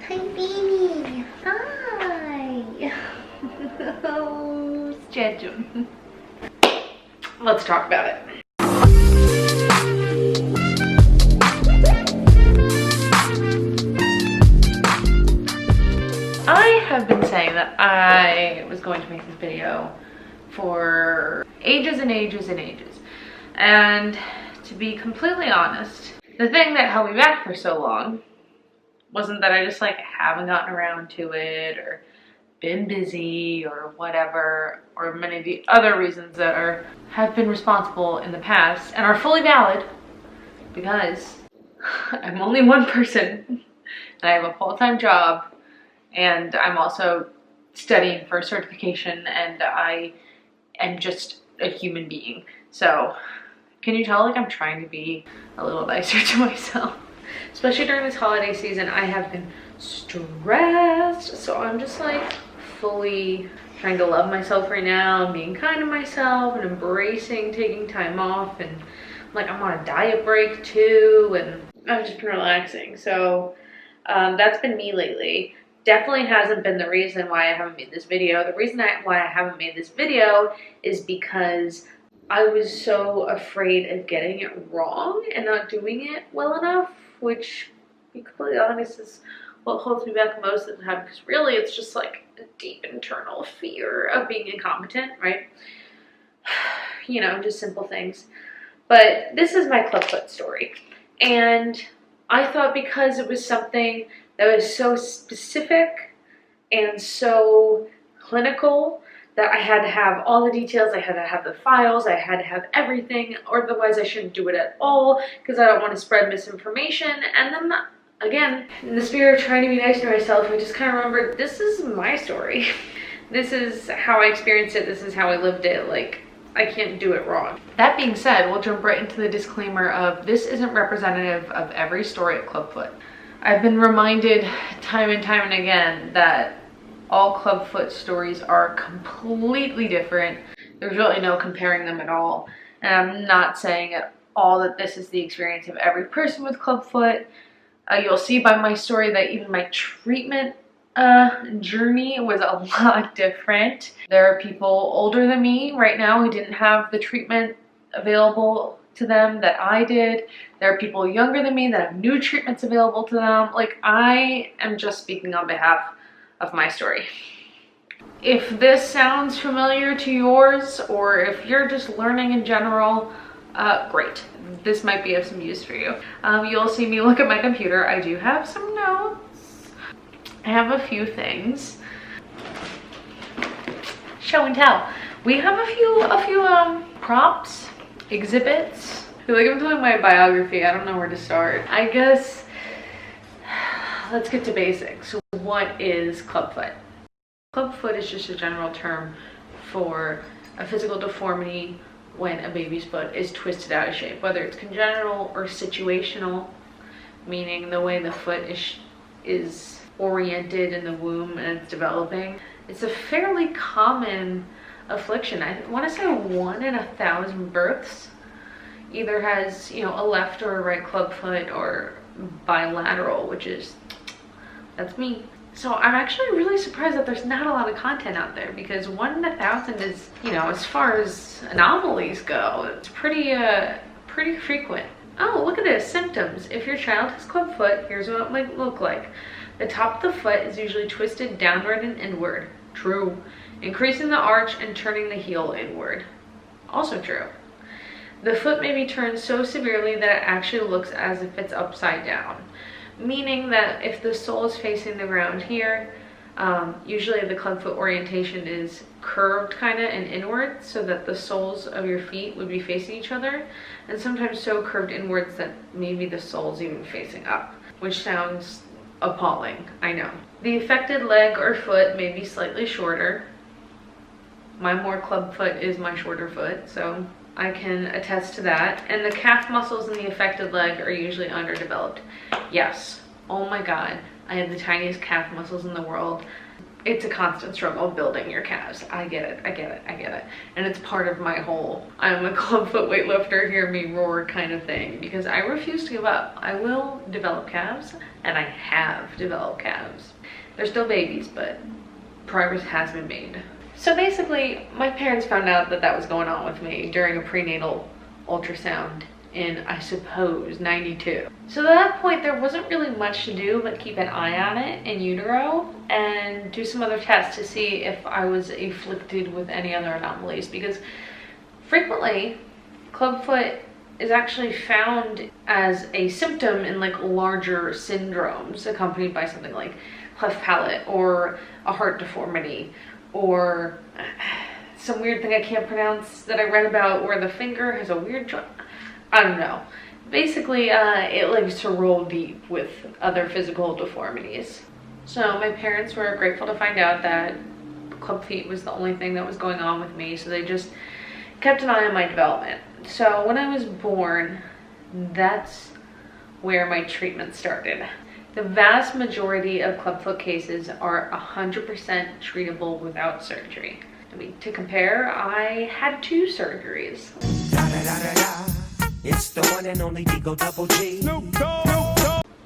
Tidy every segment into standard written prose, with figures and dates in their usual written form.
Hi, baby. Hi. Oh, schedule. Let's talk about it. I have been saying that I was going to make this video for ages and ages and ages. And to be completely honest, the thing that held me back for so long wasn't that I just haven't gotten around to it or been busy or whatever, or many of the other reasons that have been responsible in the past and are fully valid, because I'm only one person and I have a full-time job and I'm also studying for a certification and I am just a human being. So can you tell I'm trying to be a little nicer to myself? Especially during this holiday season, I have been stressed. So I'm just fully trying to love myself right now and being kind to myself and embracing taking time off, and I'm on a diet break too, and I've just been relaxing. So that's been me lately. Definitely hasn't been the reason why I haven't made this video. The reason why I haven't made this video is because I was so afraid of getting it wrong and not doing it well enough, which, to be completely honest, is what holds me back most of the time, because really it's just a deep internal fear of being incompetent, right? You know, just simple things. But this is my Clubfoot story, and I thought because it was something that was so specific and so clinical that I had to have all the details, I had to have the files, I had to have everything, or otherwise I shouldn't do it at all because I don't want to spread misinformation. And then again, in the spirit of trying to be nice to myself, I just kind of remembered, this is my story. This is how I experienced it, this is how I lived it, I can't do it wrong. That being said, we'll jump right into the disclaimer of this isn't representative of every story at Clubfoot. I've been reminded time and time and again that all Clubfoot stories are completely different. There's really no comparing them at all. And I'm not saying at all that this is the experience of every person with Clubfoot. You'll see by my story that even my treatment journey was a lot different. There are people older than me right now who didn't have the treatment available to them that I did. There are people younger than me that have new treatments available to them. I am just speaking on behalf of my story. If this sounds familiar to yours, or if you're just learning in general, great. This might be of some use for you. You'll see me look at my computer. I do have some notes. I have a few things. Show and tell. We have a few props, exhibits. I feel I'm doing my biography. I don't know where to start. I guess let's get to basics. What is clubfoot? Clubfoot is just a general term for a physical deformity when a baby's foot is twisted out of shape, whether it's congenital or situational, meaning the way the foot is oriented in the womb and it's developing. It's a fairly common affliction. I want to say 1 in 1,000 births either has, a left or a right clubfoot, or bilateral, that's me. So I'm actually really surprised that there's not a lot of content out there, because 1 in 1,000 is, as far as anomalies go, it's pretty frequent. Oh, look at this, symptoms. If your child has clubfoot, here's what it might look like. The top of the foot is usually twisted downward and inward. True. Increasing the arch and turning the heel inward. Also true. The foot may be turned so severely that it actually looks as if it's upside down. Meaning that if the sole is facing the ground here, usually the clubfoot orientation is curved kind of and inward, so that the soles of your feet would be facing each other, and sometimes so curved inwards that maybe the sole's even facing up, which sounds appalling, I know. The affected leg or foot may be slightly shorter. My more clubfoot is my shorter foot, so I can attest to that. And the calf muscles in the affected leg are usually underdeveloped. Yes, oh my god, I have the tiniest calf muscles in the world. it's a constant struggle building your calves. I get it. And it's part of my whole, I'm a clubfoot weightlifter, hear me roar kind of thing, because I refuse to give up. I will develop calves, and I have developed calves. They're still babies, but progress has been made. So basically, my parents found out that that was going on with me during a prenatal ultrasound in, I suppose, 92. So at that point, there wasn't really much to do but keep an eye on it in utero and do some other tests to see if I was afflicted with any other anomalies, because frequently clubfoot is actually found as a symptom in like larger syndromes accompanied by something like cleft palate or a heart deformity or some weird thing I can't pronounce that I read about where the finger has a weird joint. I don't know. Basically, it likes to roll deep with other physical deformities. So my parents were grateful to find out that club feet was the only thing that was going on with me, so they just kept an eye on my development. So when I was born, that's where my treatment started. The vast majority of clubfoot cases are 100% treatable without surgery. I mean, to compare, I had 2 surgeries. It's the one and only Digo Double G.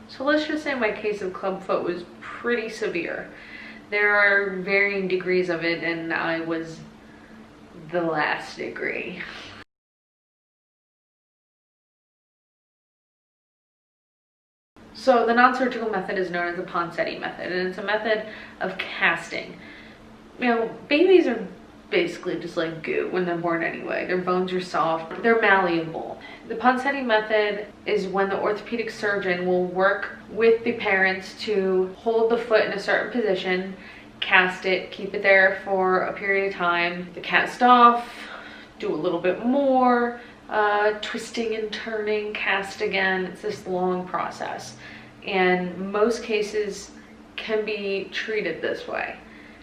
So let's just say my case of clubfoot was pretty severe. There are varying degrees of it, and I was the last degree. So the non-surgical method is known as the ponseti method, and it's a method of casting. You know, babies are basically just like goo when they're born anyway. Their bones are soft, they're malleable. The ponseti method is when the orthopedic surgeon will work with the parents to hold the foot in a certain position, cast it, keep it there for a period of time, the cast off, do a little bit more, twisting and turning, cast again. It's this long process, and most cases can be treated this way.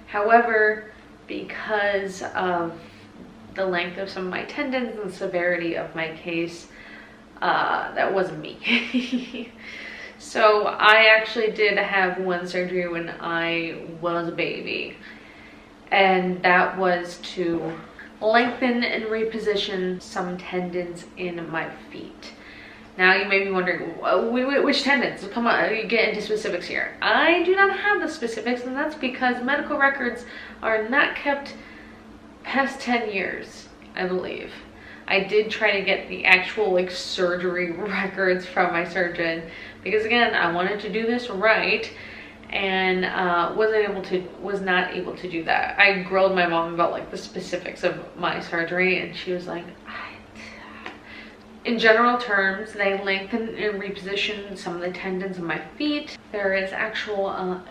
However, because of the length of some of my tendons and the severity of my case, that wasn't me. So I actually did have one surgery when I was a baby, and that was to lengthen and reposition some tendons in my feet. Now you may be wondering, which tendons? Come on, you get into specifics here. I do not have the specifics, and that's because medical records are not kept past 10 years, I believe. I did try to get the actual like surgery records from my surgeon, because again, I wanted to do this right, and was not able to do that. I grilled my mom about like the specifics of my surgery, and she was like, in general terms, they lengthen and reposition some of the tendons of my feet. There is actual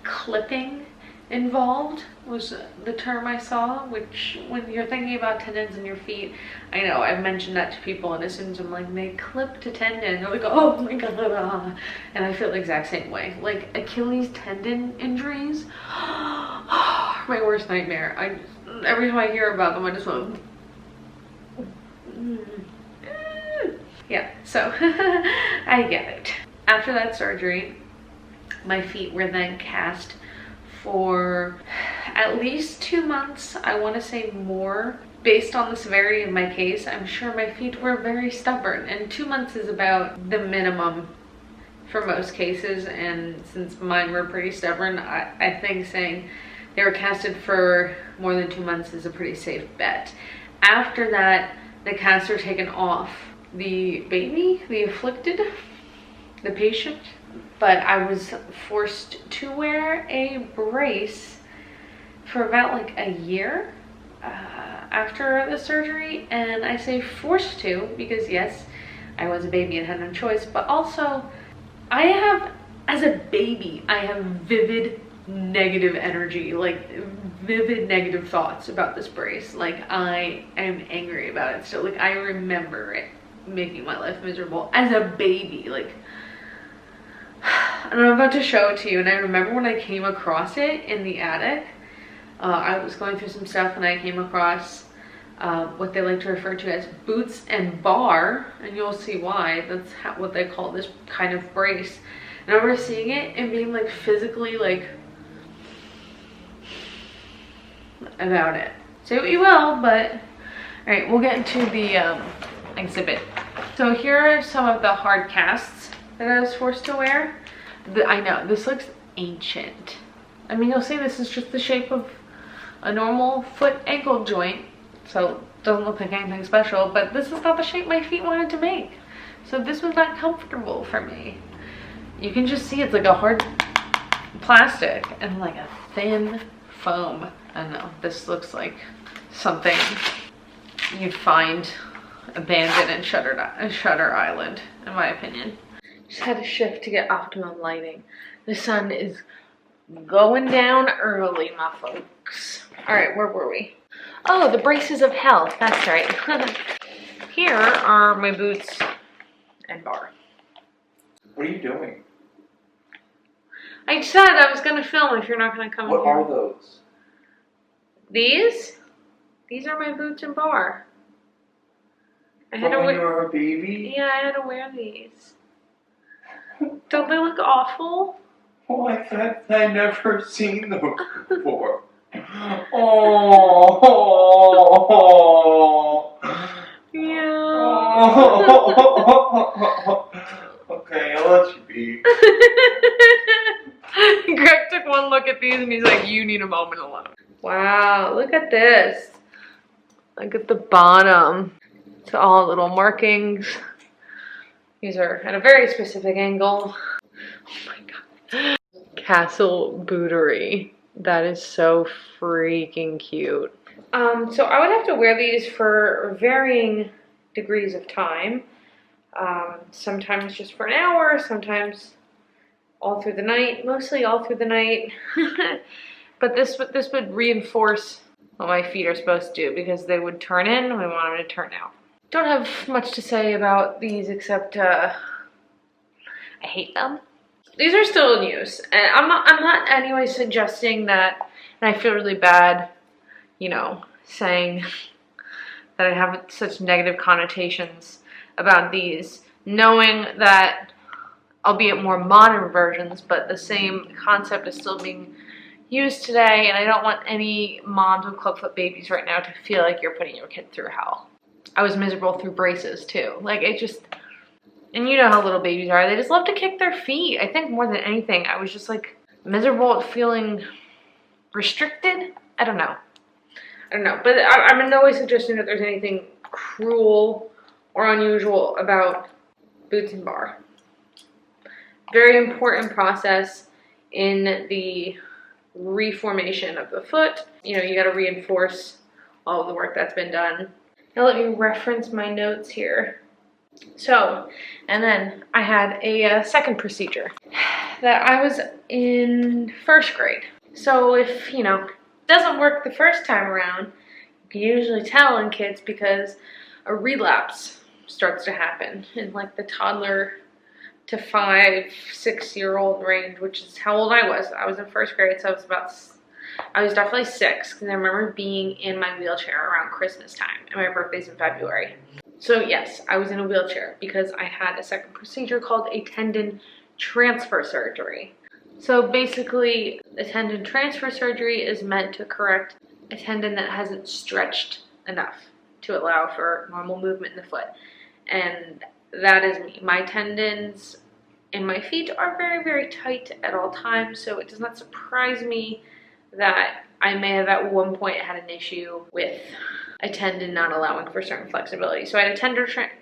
clipping involved, was the term I saw, which when you're thinking about tendons in your feet, I know I've mentioned that to people, and as soon as I'm like, they clipped a tendon, they're like, oh my god, and I feel the exact same way. Like Achilles tendon injuries are my worst nightmare. Every time I hear about them, I just want yeah, so I get it. After that surgery, my feet were then cast for at least 2 months. I want to say more. Based on the severity of my case, I'm sure my feet were very stubborn, and 2 months is about the minimum for most cases, and since mine were pretty stubborn, I think saying they were casted for more than 2 months is a pretty safe bet. After that, the casts are taken off the baby, the afflicted, the patient, but I was forced to wear a brace for about like a year after the surgery. And I say forced to because yes, I was a baby and had no choice, but also as a baby, I have vivid negative energy, like vivid negative thoughts about this brace. Like I am angry about it still. Like I remember it making my life miserable as a baby. Like, and I'm about to show it to you, and I remember when I came across it in the attic. I was going through some stuff and I came across what they like to refer to as boots and bar, and you'll see why. That's what they call this kind of brace. And I remember seeing it and being like physically like about it. Say what you will, but all right, we'll get into the exhibit. So here are some of the hard casts that I was forced to wear. I know, this looks ancient. I mean, you'll see this is just the shape of a normal foot ankle joint, so it doesn't look like anything special, but this is not the shape my feet wanted to make. So this was not comfortable for me. You can just see it's like a hard plastic and like a thin foam. I don't know, this looks like something you'd find abandoned in Shutter Island, in my opinion. Just had to shift to get optimum lighting. The sun is going down early, my folks. All right, where were we? Oh, the braces of health, that's right. Here are my boots and bar. What are you doing? I said I was gonna film if you're not gonna come What here. are those? These? These are my boots and bar. I had to When wear. you were a baby? Yeah, I had to wear these. Don't they look awful? Oh, I've never seen those before. Oh. Yeah. Okay, I'll let you be. Greg took one look at these and he's like, you need a moment alone. Wow, look at this. Look at the bottom. It's all little markings. These are at a very specific angle. Oh my god. Castle bootery. That is so freaking cute. So I would have to wear these for varying degrees of time. Sometimes just for an hour, sometimes all through the night, mostly all through the night. But this would reinforce what my feet are supposed to do, because they would turn in and we want them to turn out. Don't have much to say about these except I hate them. These are still in use, and I'm not anyway suggesting that, and I feel really bad, you know, saying that I have such negative connotations about these, knowing that, albeit more modern versions, but the same concept is still being used today, and I don't want any moms with clubfoot babies right now to feel like you're putting your kid through hell. I was miserable through braces too. Like, it just, and you know how little babies are, they just love to kick their feet. I think more than anything, I was just like miserable at feeling restricted. I don't know, but I'm in no way suggesting that there's anything cruel or unusual about boots and bar. Very important process in the reformation of the foot. You know, you got to reinforce all of the work that's been done. Now let me reference my notes here. So, and then I had a second procedure that I was in first grade. So if, you know, it doesn't work the first time around, you can usually tell in kids because a relapse starts to happen in like the toddler to 5-6-year-old range, which is how old I was. I was in first grade, so I was definitely 6, because I remember being in my wheelchair around Christmas time, and my birthday's in February. So yes, I was in a wheelchair because I had a second procedure called a tendon transfer surgery. So basically, a tendon transfer surgery is meant to correct a tendon that hasn't stretched enough to allow for normal movement in the foot. And that is me. My tendons in my feet are very, very tight at all times, so it does not surprise me that I may have at one point had an issue with a tendon not allowing for certain flexibility. So I had a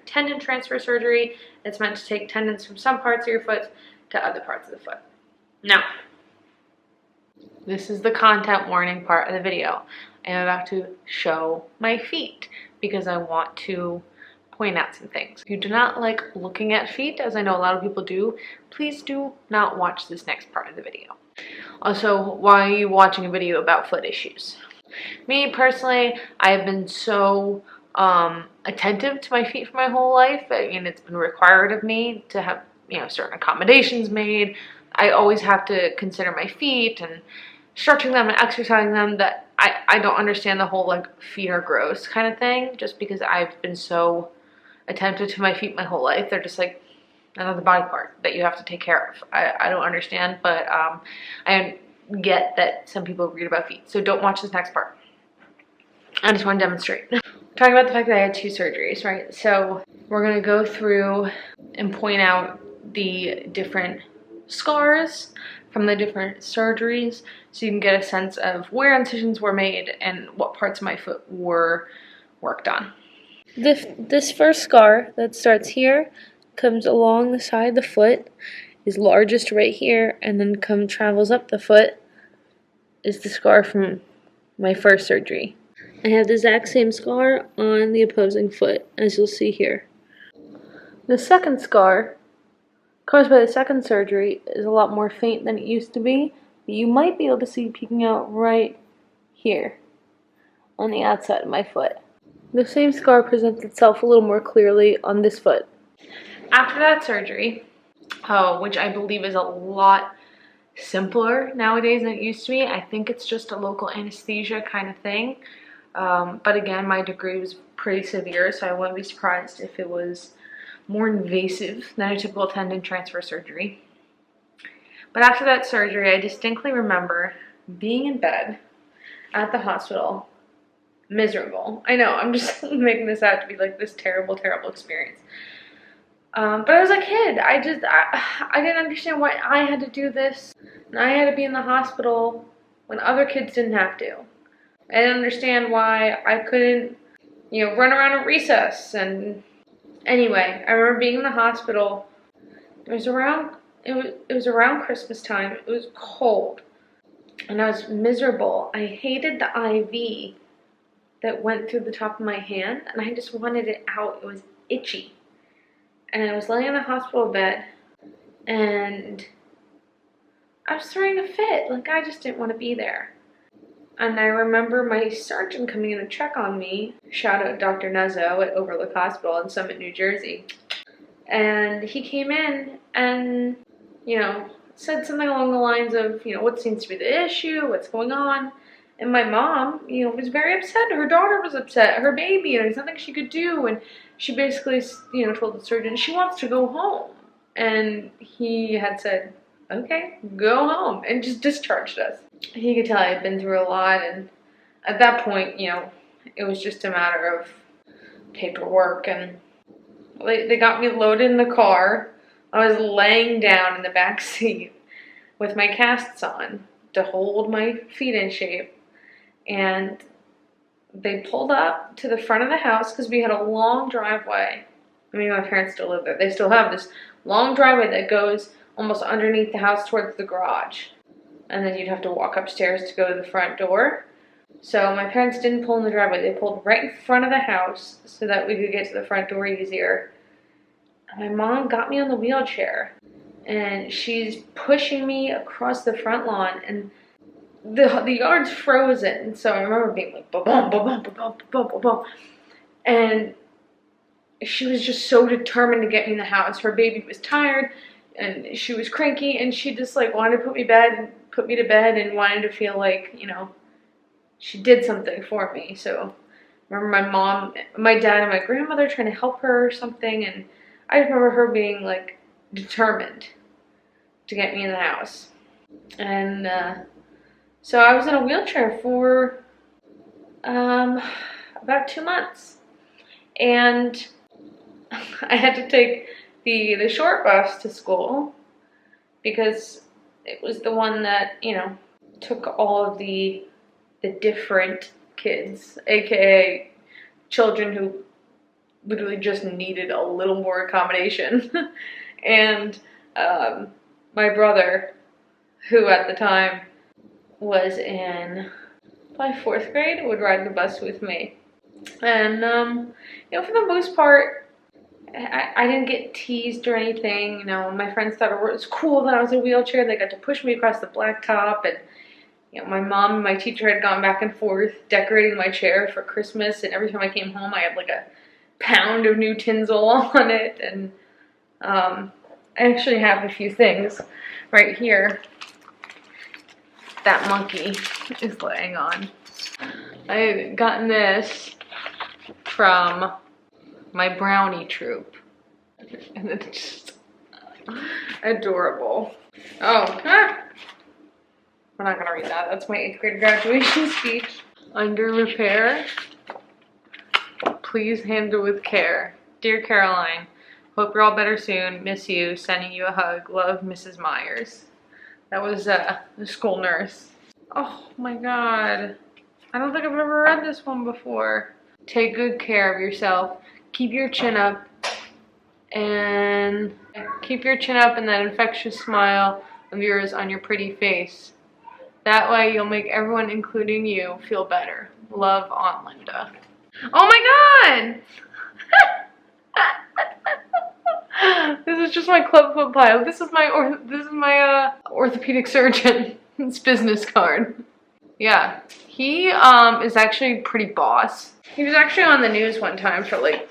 tendon transfer surgery. It's meant to take tendons from some parts of your foot to other parts of the foot. Now, this is the content warning part of the video. I am about to show my feet because I want to point out some things. If you do not like looking at feet, as I know a lot of people do, please do not watch this next part of the video. Also, why are you watching a video about foot issues? Me personally, I've been so attentive to my feet for my whole life. I mean, it's been required of me to have, you know, certain accommodations made. I always have to consider my feet and stretching them and exercising them. That I don't understand the whole like feet are gross kind of thing, just because I've been so attentive to my feet my whole life. They're just like another body part that you have to take care of. I don't understand, but I get that some people read about feet, so don't watch this next part. I just want to demonstrate. Talking about the fact that I had 2 surgeries, right? So we're going to go through and point out the different scars from the different surgeries so you can get a sense of where incisions were made and what parts of my foot were worked on. This first scar that starts here comes along the side of the foot, is largest right here, and then travels up the foot is the scar from my first surgery. I have the exact same scar on the opposing foot, as you'll see here. The second scar, caused by the second surgery, is a lot more faint than it used to be. You might be able to see peeking out right here on the outside of my foot. The same scar presents itself a little more clearly on this foot. After that surgery, which I believe is a lot simpler nowadays than it used to be, I think it's just a local anesthesia kind of thing. But again, my degree was pretty severe, so I wouldn't be surprised if it was more invasive than a typical tendon transfer surgery. But after that surgery, I distinctly remember being in bed at the hospital, miserable. I know, I'm just making this out to be like this terrible, terrible experience. But I was a kid. I didn't understand why I had to do this, and I had to be in the hospital when other kids didn't have to. I didn't understand why I couldn't, run around at recess. And anyway, I remember being in the hospital. It was around Christmas time. It was cold, and I was miserable. I hated the IV that went through the top of my hand, and I just wanted it out. It was itchy. And I was laying in the hospital bed, and I was throwing a fit. Like, I just didn't want to be there. And I remember my surgeon coming in to check on me. Shout out Dr. Nuzzo at Overlook Hospital in Summit, New Jersey. And he came in and, said something along the lines of, what seems to be the issue, what's going on. And my mom, was very upset. Her daughter was upset, her baby, and there's nothing she could do. And she basically, told the surgeon she wants to go home. And he had said, okay, go home, and just discharged us. He could tell I had been through a lot, and at that point, it was just a matter of paperwork, and they got me loaded in the car. I was laying down in the back seat with my casts on to hold my feet in shape, and they pulled up to the front of the house because we had a long driveway. I mean, my parents still live there. They still have this long driveway that goes almost underneath the house towards the garage. And then you'd have to walk upstairs to go to the front door. So my parents didn't pull in the driveway. They pulled right in front of the house so that we could get to the front door easier. And my mom got me on the wheelchair, and she's pushing me across the front lawn, and the yard's frozen. So I remember being like, ba-bum, ba-bum, ba-bum, ba-bum, ba-bum. And she was just so determined to get me in the house. Her baby was tired, and she was cranky, and she just wanted to put me to bed and wanted to feel like, she did something for me. So I remember my mom, my dad, and my grandmother trying to help her or something, and I just remember her being determined to get me in the house. And so I was in a wheelchair for about 2 months, and I had to take the short bus to school because it was the one that, took all of the different kids, aka children who literally just needed a little more accommodation. And my brother, who at the time was in probably 4th grade, would ride the bus with me. And, for the most part, I didn't get teased or anything. My friends thought it was cool that I was in a wheelchair. They got to push me across the blacktop, and my mom and my teacher had gone back and forth decorating my chair for Christmas, and every time I came home I had a pound of new tinsel on it. And I actually have a few things right here that monkey is laying on. I had gotten this from my brownie troop, and it's just adorable. We're not gonna read that. That's my 8th grade graduation speech. Under repair. Please handle with care. Dear Caroline, hope you're all better soon. Miss you. Sending you a hug. Love, Mrs. Myers. That was the school nurse. Oh my god. I don't think I've ever read this one before. Take good care of yourself. Keep your chin up. And keep your chin up and that infectious smile of yours on your pretty face. That way you'll make everyone, including you, feel better. Love, Aunt Linda. Oh my god! This is just my Clubfoot pile. This is my orthopedic surgeon's business card. Yeah, he is actually pretty boss. He was actually on the news one time for like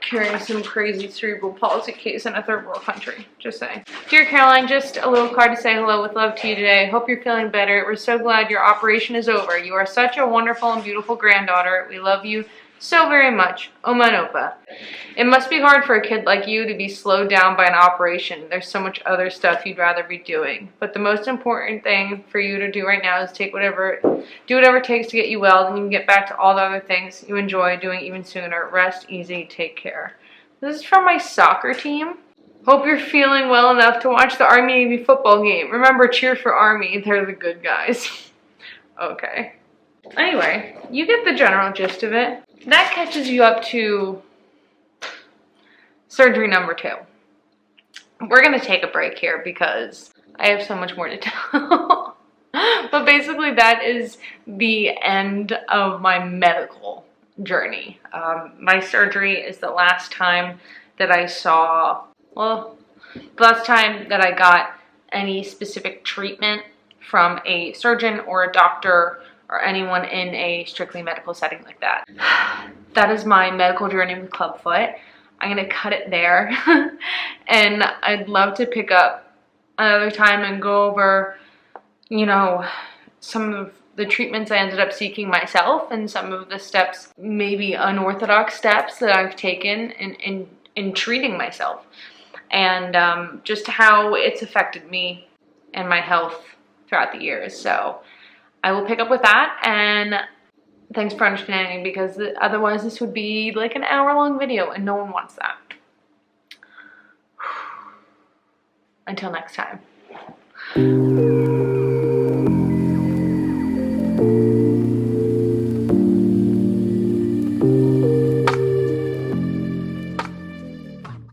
curing some crazy cerebral palsy case in a third world country. Just saying. Dear Caroline, just a little card to say hello with love to you today. Hope you're feeling better. We're so glad your operation is over. You are such a wonderful and beautiful granddaughter. We love you so very much. Oma and Opa. It must be hard for a kid like you to be slowed down by an operation. There's so much other stuff you'd rather be doing. But the most important thing for you to do right now is do whatever it takes to get you well, then you can get back to all the other things you enjoy doing even sooner. Rest easy, take care. This is from my soccer team. Hope you're feeling well enough to watch the Army-Navy football game. Remember, cheer for Army. They're the good guys. Okay. Anyway, you get the general gist of it. That catches you up to surgery number 2. We're going to take a break here because I have so much more to tell. But basically that is the end of my medical journey. My surgery is the last time that I saw, well, the last time that I got any specific treatment from a surgeon or a doctor or anyone in a strictly medical setting like that. That is my medical journey with Clubfoot. I'm gonna cut it there. And I'd love to pick up another time and go over, you know, some of the treatments I ended up seeking myself and some of the steps, maybe unorthodox steps that I've taken in treating myself. And just how it's affected me and my health throughout the years. So I will pick up with that, and thanks for understanding, because otherwise this would be like an hour-long video and no one wants that. Until next time.